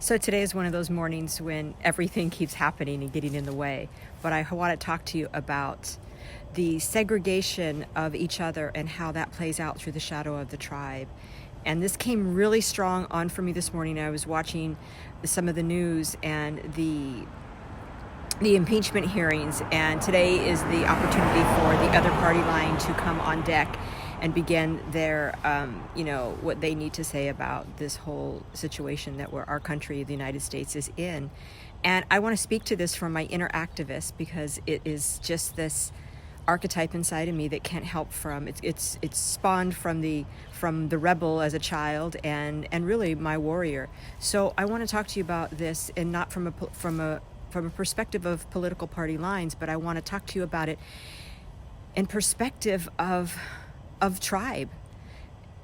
So today is one of those mornings when everything keeps happening and getting in the way. But I want to talk to you about the segregation of each other and how that plays out through the shadow of the tribe. And this came really strong on for me this morning. I was watching some of the news and the impeachment hearings, and today is the opportunity for the other party line to come on deck and begin their, what they need to say about this whole situation that our country, the United States, is in. And I want to speak to this from my inner activist, because it is just this archetype inside of me that can't help from it's spawned from the rebel as a child, and really my warrior. So I want to talk to you about this, and not from a perspective of political party lines, but I want to talk to you about it in perspective of tribe.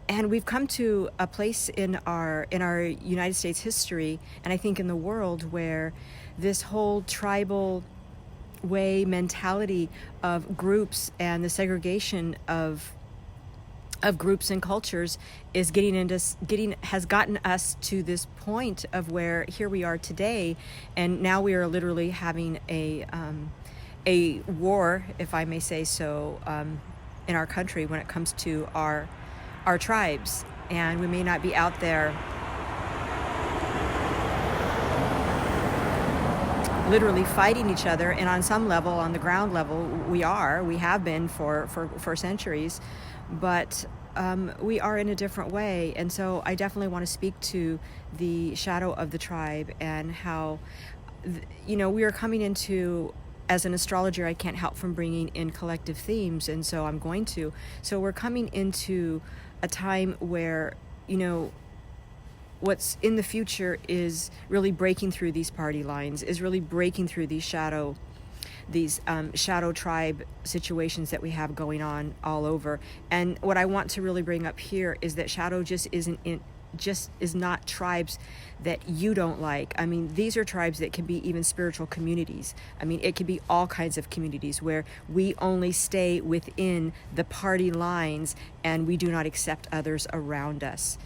And we've come to a place in our United States history, and I think in the world, where this whole tribal way mentality of groups and the segregation of groups and cultures is has gotten us to this point of where here we are today, and now we are literally having a war, if I may say so, in our country when it comes to our tribes. And we may not be out there literally fighting each other, and on some level, on the ground level, we have been for centuries, but we are in a different way. And so I definitely want to speak to the shadow of the tribe, and how we are coming into, as an astrologer, I can't help from bringing in collective themes, and so I'm going to. So we're coming into a time where, what's in the future is really breaking through these party lines, is really breaking through these shadow tribe situations that we have going on all over. And what I want to really bring up here is that shadow just is not tribes that you don't like. I mean, these are tribes that can be even spiritual communities. I mean, it can be all kinds of communities where we only stay within the party lines and we do not accept others around us.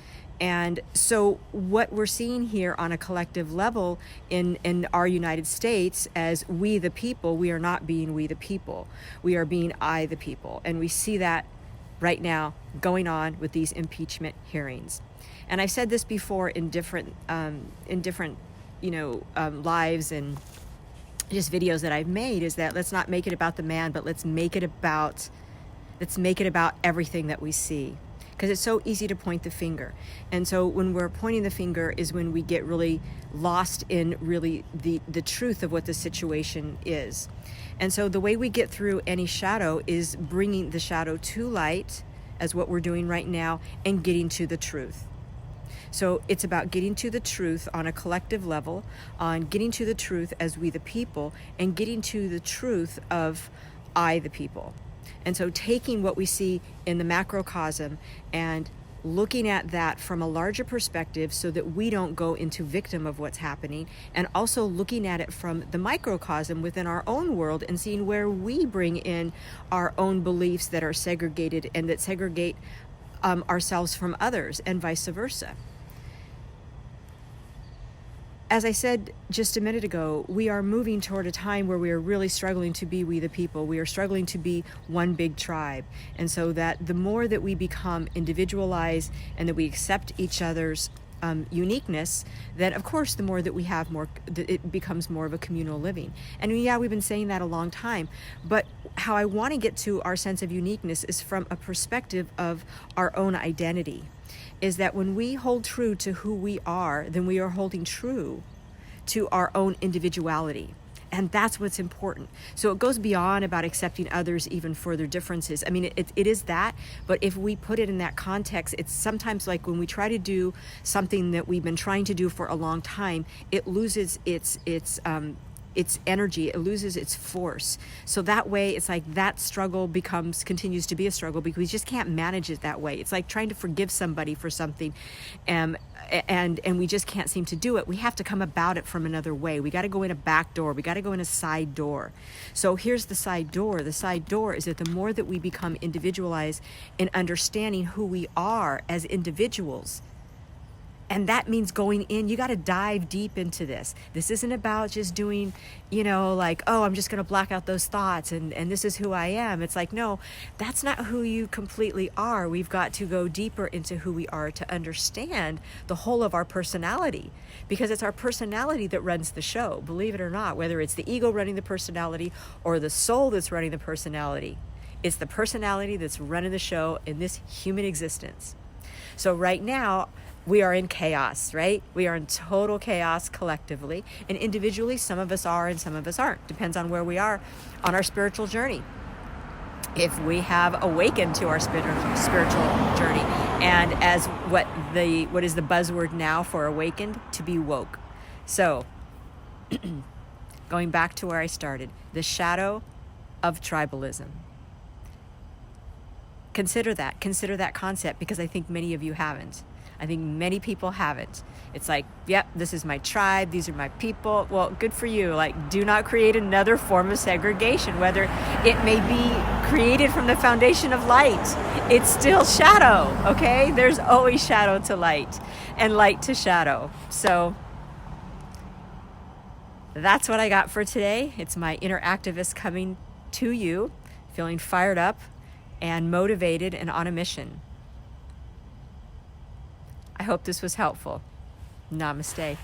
And so what we're seeing here on a collective level in our United States, as we the people, we are not being we the people. We are being I the people. And we see that right now going on with these impeachment hearings. And I've said this before in different lives and just videos that I've made, is that let's not make it about the man, but let's make it about everything that we see. Because it's so easy to point the finger. And so when we're pointing the finger is when we get really lost in really the truth of what the situation is. And so the way we get through any shadow is bringing the shadow to light, as what we're doing right now, and getting to the truth. So it's about getting to the truth on a collective level, on getting to the truth as we the people, and getting to the truth of I the people. And so taking what we see in the macrocosm and looking at that from a larger perspective, so that we don't go into victim of what's happening, and also looking at it from the microcosm within our own world, and seeing where we bring in our own beliefs that are segregated and that segregate ourselves from others, and vice versa. As I said just a minute ago, we are moving toward a time where we are really struggling to be we the people. We are struggling to be one big tribe. And so that the more that we become individualized and that we accept each other's uniqueness, then of course the more that we have, it becomes more of a communal living. And yeah, we've been saying that a long time, but how I want to get to our sense of uniqueness is from a perspective of our own identity. Is that when we hold true to who we are, then we are holding true to our own individuality. And that's what's important. So it goes beyond about accepting others even for their differences. I mean, it is that, but if we put it in that context, it's sometimes like when we try to do something that we've been trying to do for a long time, it loses its energy, it loses its force. So that way, it's like that struggle continues to be a struggle, because we just can't manage it that way. It's like trying to forgive somebody for something, and we just can't seem to do it. We have to come about it from another way. We got to go in a back door. We got to go in a side door. So here's the side door. The side door is that the more that we become individualized in understanding who we are as individuals, And that means going in. You got to dive deep into this. This isn't about just doing, like, oh, I'm just going to black out those thoughts and this is who I am. It's like, no, that's not who you completely are. We've got to go deeper into who we are to understand the whole of our personality, because it's our personality that runs the show, believe it or not, whether it's the ego running the personality or the soul that's running the personality. It's the personality that's running the show in this human existence. So right now, we are in chaos, right? We are in total chaos collectively. And individually, some of us are and some of us aren't. Depends on where we are on our spiritual journey. If we have awakened to our spiritual journey, and as what is the buzzword now for awakened? To be woke. So, going back to where I started, the shadow of tribalism. Consider that concept, because I think many of you haven't. I think many people haven't. It's like, yep, this is my tribe, these are my people. Well, good for you. Like, do not create another form of segregation, whether it may be created from the foundation of light. It's still shadow, okay? There's always shadow to light and light to shadow. So that's what I got for today. It's my inner activist coming to you, feeling fired up and motivated and on a mission. I hope this was helpful. Namaste.